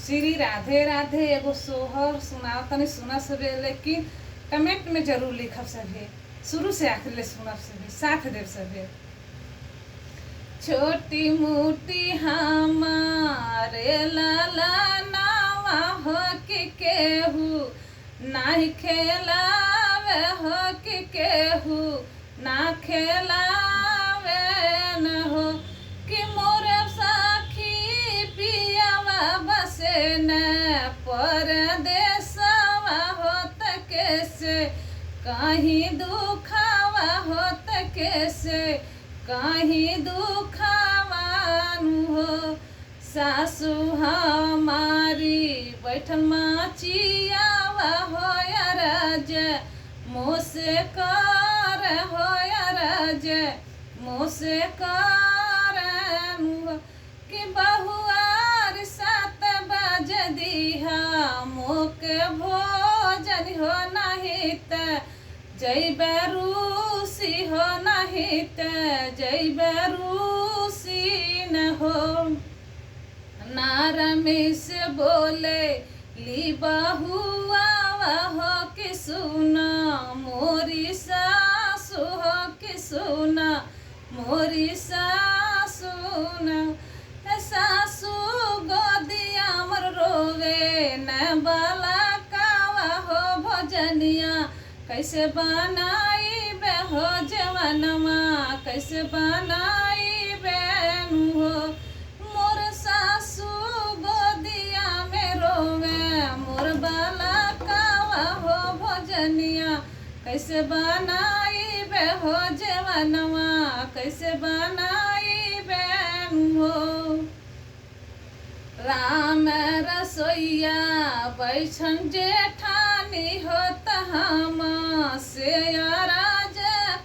श्री राधे राधे एगो सोहर सुनाओ तनी सुना सके, लेकिन कमेंट में जरूर लिखब सके, शुरू से आखिर ले सुनब सके, साथ देव सके। छोटी मोटी हमारे लाला नावा हो कि केहू नाही खेलावे, हो कि केहू ना खेलावे न हो, कि मोरे साखी पियावा बसे न परदेसवा होत कैसे, कहीं दुखावा होत कैसे, कहीं दुखावानु हो। सासू हमारी बैठल माचियावा हो राज, मोसे कर हो राज, मोसे कर कि बहुआर 7 बज दिहा, मोके भोजन हो नहीं त जैबे रूसी हो, नहीं त जैबे रूसी न हो। नारमेश बोले ली बहुआ हो कि सुना मोरी सासु, हो कि सुना मोरी सासु न। सासु गोदिया मर रोवे न बाला कावा हो भोजनिया, कैसे बनाई बे हो जवनमा, कैसे बनाई बेनु हो। मोर सासु गोदिया में रोवे मोर बाला कावा हो भोजनिया, कैसे बनाई बे हो जवनमा, कैसे बनाई बेनु हो। राम रसोईया बैठन जेठानी होत हम से राज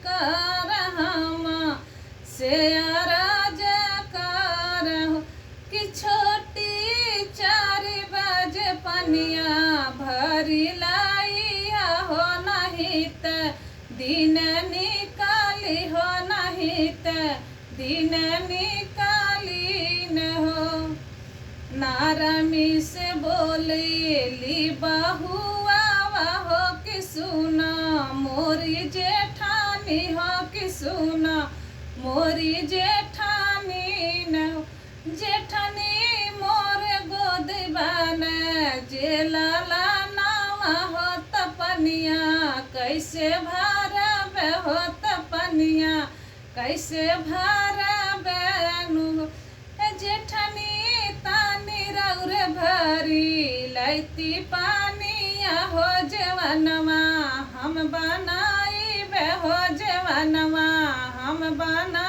कर, हम से राज कर कि छोटी 4 बजे पनिया भरी लाइया हो, नहीं त दिन निकाली हो, नहीं त दिन निकाली न हो। नारमी से बोले ली बहुआ हो कि सुना मोरी जेठानी, हो कि सुना मोरी जेठानी न हो। जेठानी मोर गोद बन जे लाला नावा हो तपनिया, कैसे भरब हो तपनिया, कैसे भरब नु। जेठनी तानी रौरे भरी लैती पानिया हो जवनमा, हम बनाई बे हो जवनमा, हम बना